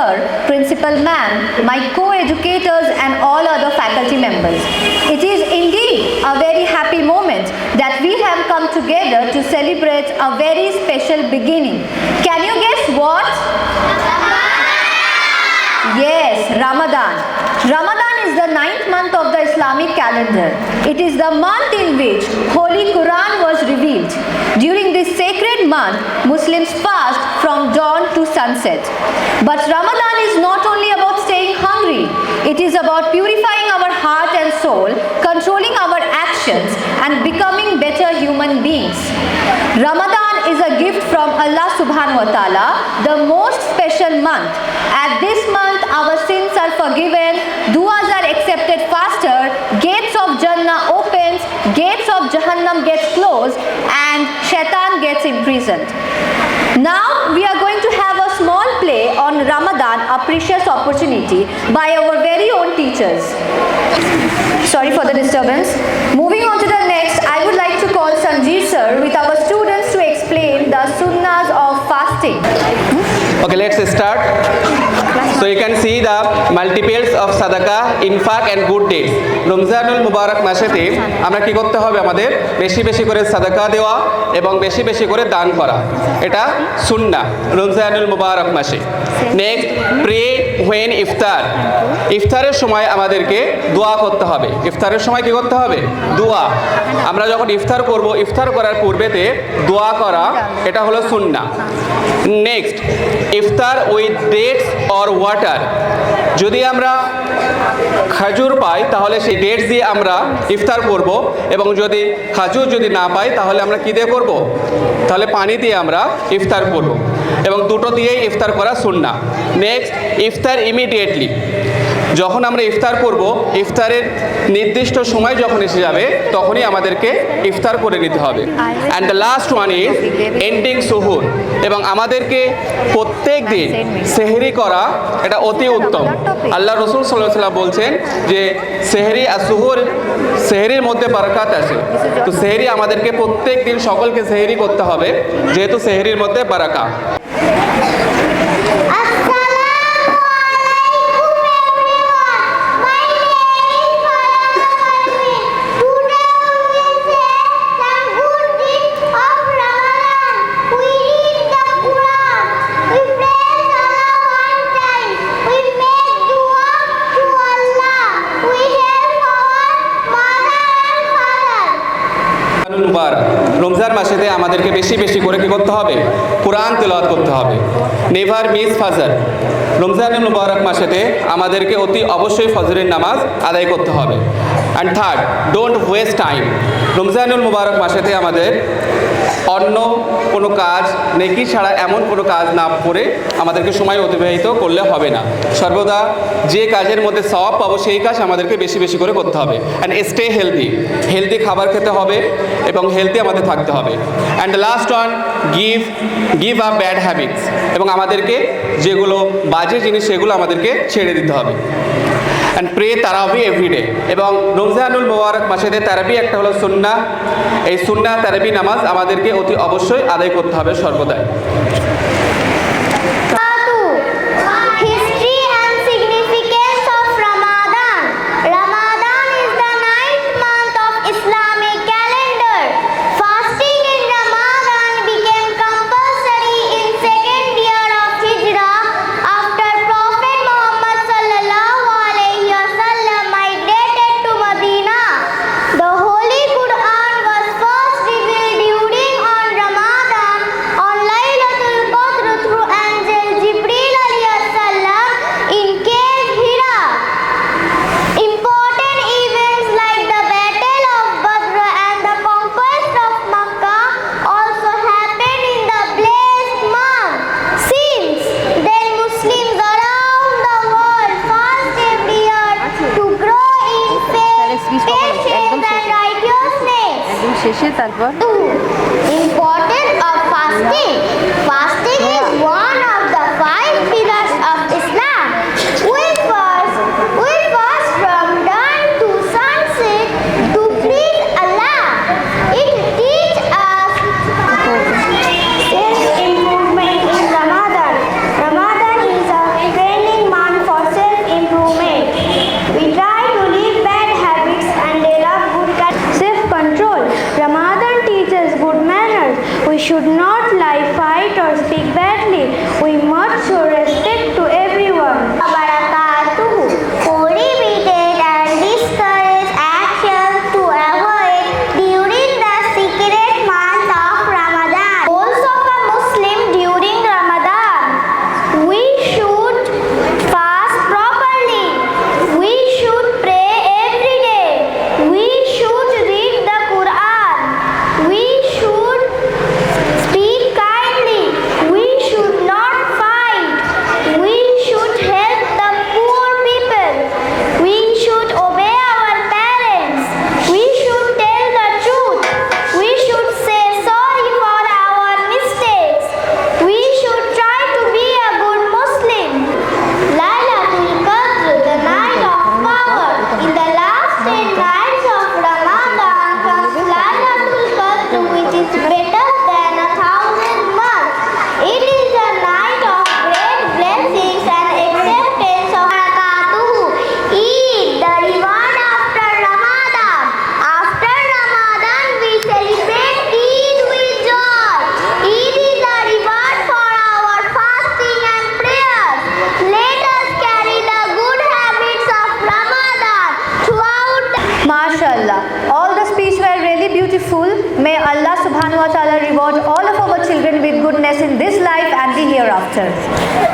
sir, principal ma'am, my co-educators and all other faculty members. It is indeed a very happy moment that we have come together to celebrate a very special beginning. Can you guess what? Yes, Ramadan. Ramadan is the 9th month of the Islamic calendar. It is the month in which Holy Quran was revealed. During this sacred month, Muslims fast from dawn to sunset. But Ramadan is not only about staying hungry. It is about purifying our heart and soul, controlling our actions, and becoming better human beings. Ramadan is a gift from Allah subhanahu wa ta'ala, the most special month. At this month, our sins are forgiven, du'as are accepted faster, gates of Jannah opens, gates of Jahannam gets closed, and Shaitan gets imprisoned. Now we are going to have a small play on Ramadan, a precious opportunity, by our very own teachers. Sorry for the disturbance. Moving on to the next, I would like to call Sanjeev sir with our students to explain the sunnahs of fasting. Okay, let's start. So you can see the multiples of sadaqah, infaq and good deeds. রমজানুল মুবারক মাসেতে আমরা কি করতে হবে? আমাদের বেশি বেশি করে সাদাকা দেওয়া এবং বেশি বেশি করে দান করা, এটা সুন্নাহ রমজানুল মুবারক মাসে। নেক্সট, প্রে হোয়েন ইফতার। ইফতারের সময় আমাদেরকে দোয়া করতে হবে। ইফতারের সময় কি করতে হবে? দোয়া। আমরা যখন ইফতার করব, ইফতার করার পূর্বেতে দোয়া করা, এটা হলো সুন্নাহ। Next, iftar with dates or water. যদি আমরা খাজুর পাই তাহলে সেই ডেটস দিয়ে আমরা ইফতার করব, এবং যদি খাজুর যদি না পাই তাহলে আমরা কী দিয়ে করব? তাহলে পানি দিয়ে আমরা ইফতার করব, এবং দুটো দিয়েই ইফতার করা সুন্নাহ। নেক্সট, ইফতার ইমিডিয়েটলি। যখন আমরা ইফতার করব, ইফতারের নির্দিষ্ট সময় যখন এসে যাবে তখনই আমাদেরকে ইফতার করে নিতে হবে। And the last one is ending সুহুর। এবং আমাদেরকে প্রত্যেক দিন সেহরি করা, এটা অতি উত্তম। আল্লাহ রসুল সাল্লাল্লাহু আলাইহি ওয়াসাল্লাম বলছেন যে সেহরি আর সুহুর, সেহরির মধ্যে বারাকাত আছে। তো সেহরি আমাদেরকে প্রত্যেক দিন সকলকে সেহরি করতে হবে, যেহেতু সেহরির মধ্যে বারাকা। রমজান মাসেতে আমাদেরকে বেশি বেশি করে কি করতে হবে? কোরআন তেলাওয়াত করতে হবে। নেভার মিস ফজর। রমজানুল মুবারক মাসেতে আমাদেরকে অতি অবশ্যই ফজরের নামাজ আদায় করতে হবে। And third, don't waste time. রমজানুল মুবারক মাসেতে আমাদের অন্য কোনো কাজ, নেকি ছাড়া এমন কোনো কাজ না করে আমাদেরকে সময় অতিবাহিত করলে হবে না। সর্বদা যে কাজের মধ্যে সওয়াব পাবো সেই কাজ আমাদেরকে বেশি বেশি করে করতে হবে। And stay healthy. হেলদি খাবার খেতে হবে এবং হেলদি আমাদের থাকতে হবে। And last one, give up bad habits. এবং আমাদেরকে যেগুলো বাজে জিনিস সেগুলো আমাদেরকে ছেড়ে দিতে হবে। অ্যান্ড প্রে তারাবি এভরিডে। এবং রমজানুল মুবারক মাসেতে তারাবি একটা হলো সুন্নাহ। এই সুন্নাহ তারাবি নামাজ আমাদেরকে অতি অবশ্যই আদায় করতে হবে সর্বদাই। শেষে তারপর importance of fasting. Fasting is one of the 5 pillars of Islam. We fast from dawn to sunset to please Allah. It teaches us self-improvement in Ramadan. Ramadan is a very answer.